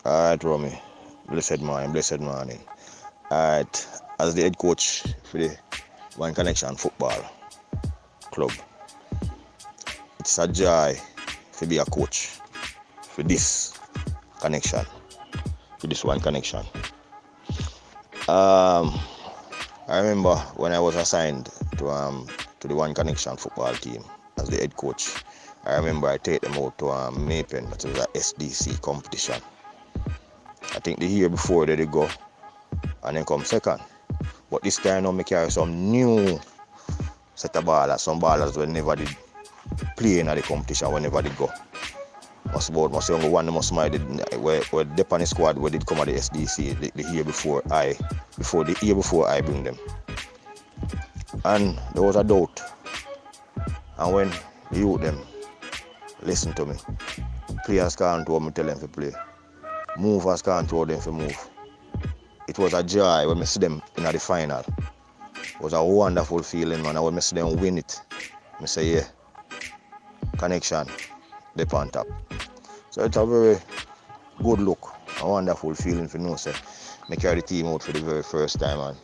Alright, Romy. Blessed morning. Alright, as the head coach for the One Connection Football Club, it's a joy to be a coach for this connection, for this One Connection. I remember when I was assigned to the One Connection football team as the head coach. I remember I take them out to Mapen, that was a SDC competition. I think the year before they go and then come second. But this time now me carry some new set of ballers, some ballers we never did play in the competition, we never did go. Must younger one must my did where the on the squad we did come at the SDC the year before the year before I bring them. And there was a doubt. And when the youth them listen to me, players can't tell me tell them to play. Movers can't tell them to move. It was a joy when I see them in the final. It was a wonderful feeling, man. And when I see them win it, I say, yeah, connection, they on top. So it's a very good look, a wonderful feeling for know, say, I carry the team out for the very first time, and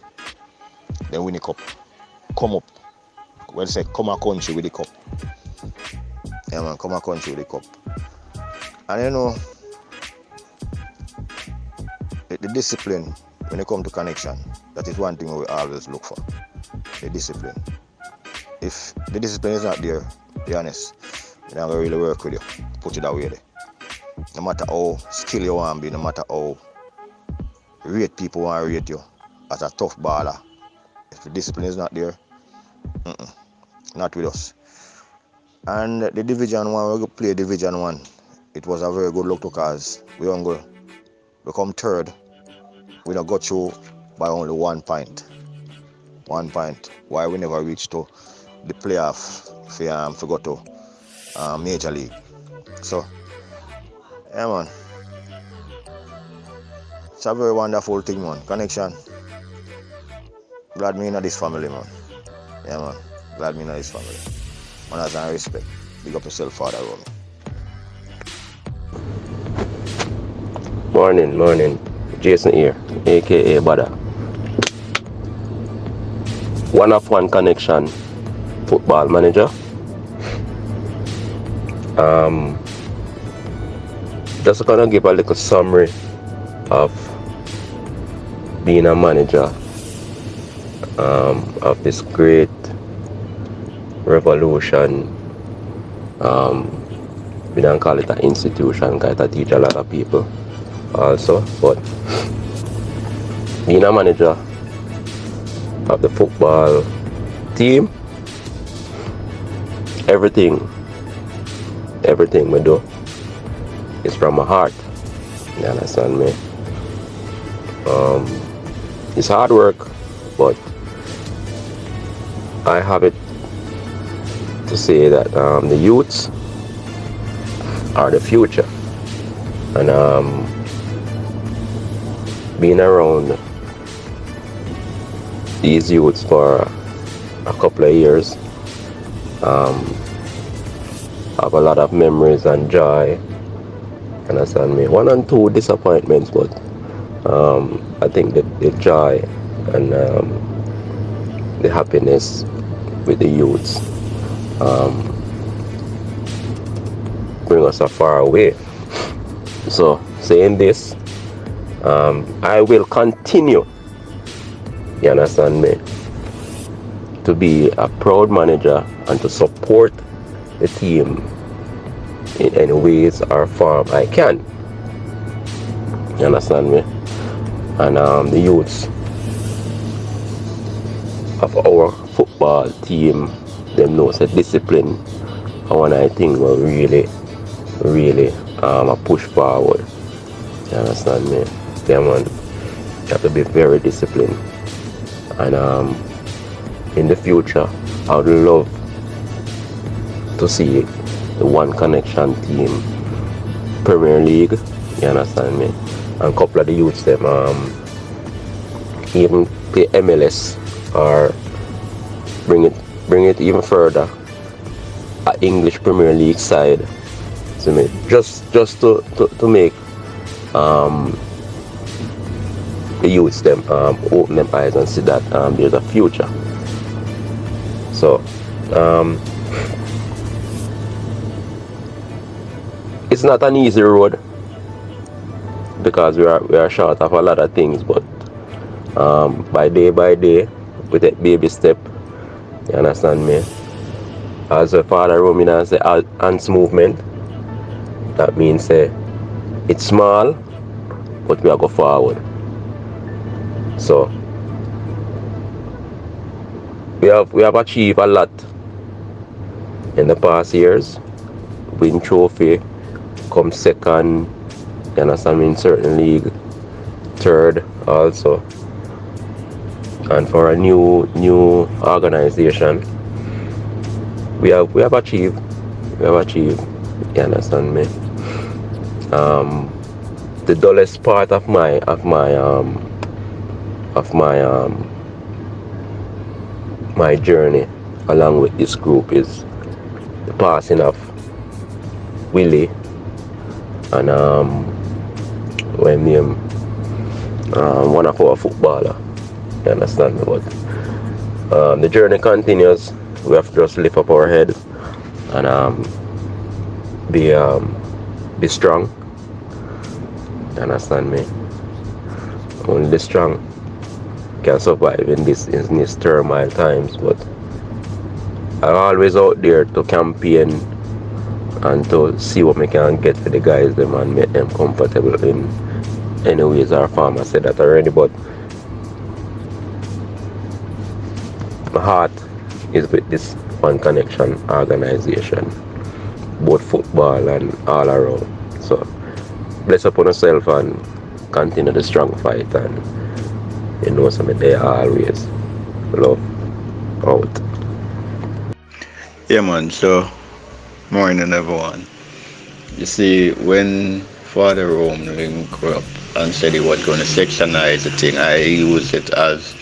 then win the cup. Come up. Well, say, come a country with the cup. Yeah, man, come a country with the cup. And you know, the discipline, when it comes to connection, that is one thing we always look for. The discipline. If the discipline is not there, be honest, you're not going to really work with you. Put it that way there. No matter how skilled you want to be, no matter how rate people want to rate you as a tough baller, if the discipline is not there, not with us. And the Division 1, we play Division 1, it was a very good look because we don't go become third. We don't got through by only 1 point. 1 point. Why we never reached to the playoff for go to Major League. So, yeah, man. It's a very wonderful thing, man. Connection. Glad me in this family, man. Yeah, man. Glad me in this family. Manners and respect. Big up yourself, Father Romy. Morning. Jason here, aka Bada. One connection football manager. Just gonna give a little summary of being a manager of this great revolution. We don't call it an institution, because it teach a lot of people also, but being a manager of the football team, everything we do is from my heart. You understand me? It's hard work, but I have it to say that the youths are the future, and being around these youths for a couple of years, have a lot of memories and joy. Understand me? 1 and 2 disappointments, but I think that the joy and the happiness with the youths bring us a far way. So saying this, I will continue, you understand me, to be a proud manager and to support the team in any ways or form I can. You understand me? And the youths of our football team, them knows that discipline and I think will really push forward. You understand me? Yeah, man. You have to be very disciplined. And in the future, I would love to see the One Connection team Premier League. You understand me? And a couple of the youths them even play MLS or bring it even further, a English Premier League side. So just to make um, the youths them open them eyes and see that there's a future. So it's not an easy road because we are short of a lot of things, but by day we take baby step. You understand me? As a father Romina say hands movement, that means it's small but we are go forward. So we have achieved a lot in the past years. Win trophy, come second, you understand me, in certain league, third also. And for a new organization, we have achieved, you understand me. The dullest part of my my journey along with this group is the passing of Willie and when him one of our footballer. You understand me? But the journey continues. We have to just lift up our head and be strong. You understand me? Only the strong can survive in this turmoil times. But I'm always out there to campaign and to see what we can get for the guys them and make them comfortable in any ways our farmer said that already. But my heart is with this One Connection organization, both football and all around. So bless upon yourself and continue the strong fight, and you know something there always. Love out. Yeah, man. So, morning, everyone. You see, when Father Rome grew up and said he was going to sectionize the thing, I used it as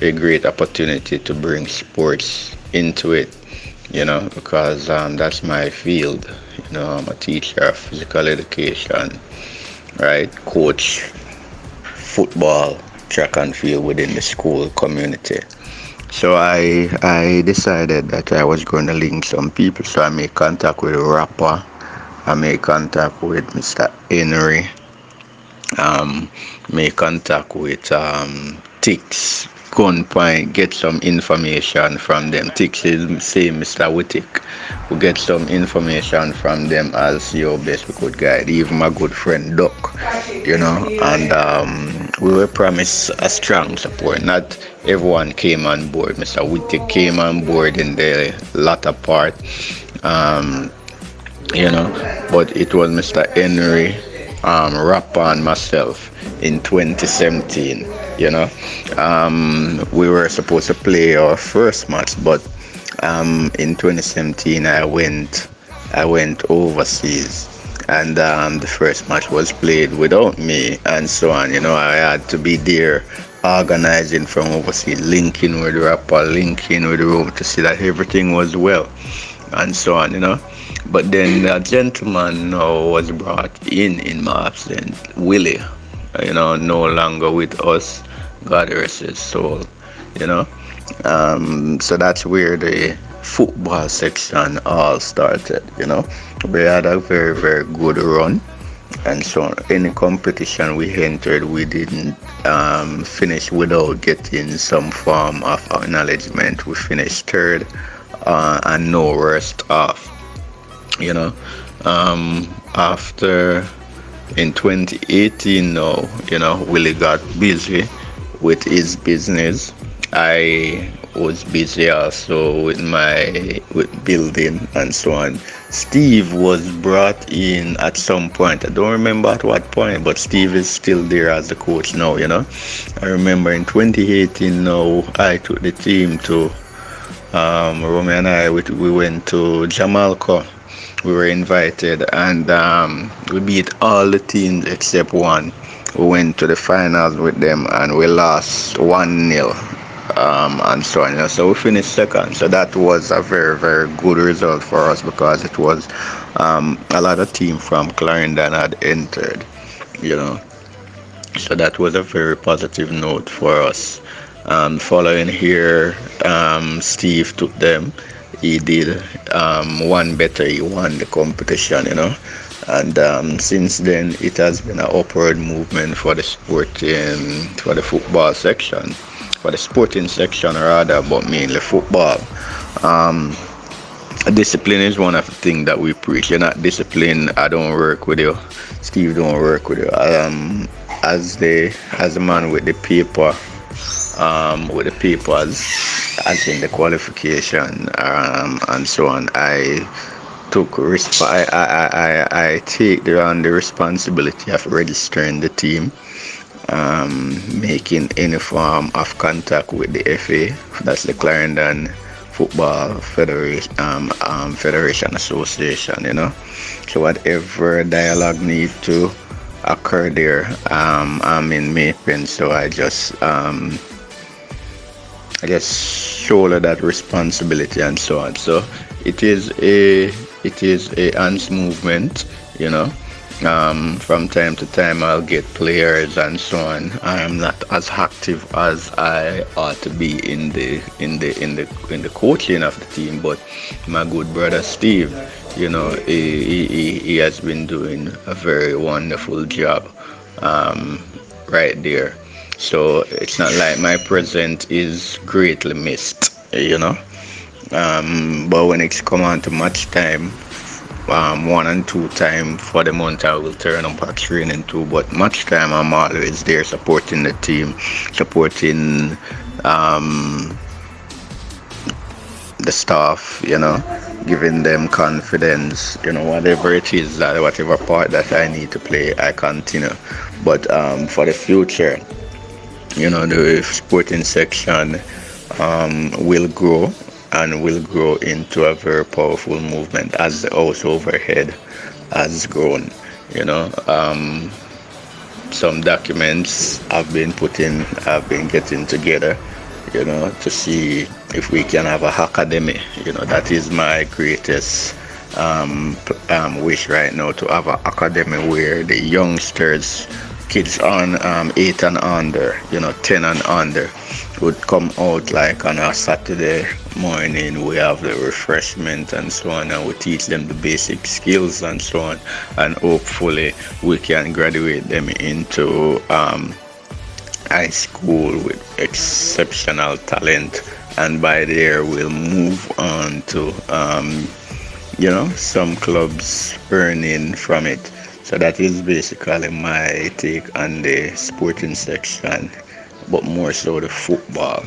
a great opportunity to bring sports into it, you know, because that's my field. You know, I'm a teacher of physical education, right? Coach football, track and field within the school community. So I decided that I was going to link some people. So I made contact with a rapper. I made contact with Mr. Henry. Made contact with Tix Gunpoint, get some information from them. Tix is same Mr. Wittick. We get some information from them as your best we could guide. Even my good friend Doc, you know, and we were promised a strong support. Not everyone came on board. Mr. Wittick came on board in the latter part, you know, but it was Mr. Henry, Rapper and myself in 2017, you know. We were supposed to play our first match, but in 2017 I went overseas, and the first match was played without me and so on, you know. I had to be there organizing from overseas, linking with the rapper, linking with the room to see that everything was well and so on, you know. But then a gentleman now was brought in my absence, Willie, you know, no longer with us, God rest his soul, you know. So that's where the football section all started, you know. We had a very, very good run, and so any competition we entered, we didn't finish without getting some form of acknowledgement. We finished third and no worse off, you know. After in 2018 now, you know, Willie got busy with his business. I was busy also with building and so on. Steve was brought in at some point. I don't remember at what point, but Steve is still there as the coach now, you know. I remember in 2018 now, I took the team to Romy and I, we went to Jamalco. We were invited, and we beat all the teams except one. We went to the finals with them and we lost 1-0, and so on. You know, so we finished second. So that was a very, very good result for us, because it was a lot of teams from Clarendon had entered. you know. So that was a very positive note for us. Following here, Steve took them. He did one better. He won the competition, you know. And since then, it has been an upward movement for the for the football section, for the sporting section rather, but mainly football. Um, Discipline is one of the things that we preach. You're not disciplined, I don't work with you. Steve don't work with you. As the man with the paper, with the papers, as in the qualification, and so on. I take the responsibility of registering the team, making any form of contact with the FA. That's the Clarendon Football Federation, Federation Association, you know. So whatever dialogue need to occur there, I'm in Mapen, so I just shoulder that responsibility and so on. So it is a hands movement, you know. From time to time I'll get players and so on. I am not as active as I ought to be in the coaching of the team, but my good brother Steve, you know, he has been doing a very wonderful job right there. So it's not like my presence is greatly missed, you know. But when it's come on to match time, 1 and 2 time for the month I will turn up at training too, but much time I'm always there supporting the team, supporting the staff, you know, giving them confidence, you know, whatever it is, that whatever part that I need to play, I continue. But for the future, you know, the sporting section will grow and will grow into a very powerful movement as the house overhead has grown, you know. Some documents have been getting together, you know, to see if we can have an academy. You know, that is my greatest wish right now, to have an academy where the youngsters, kids on 8 and under, you know, 10 and under, would come out like on a Saturday morning. We have the refreshment and so on, and we teach them the basic skills and so on, and hopefully we can graduate them into high school with exceptional talent, and by there we'll move on to you know, some clubs earning from it. So that is basically my take on the sporting section, but more so the football.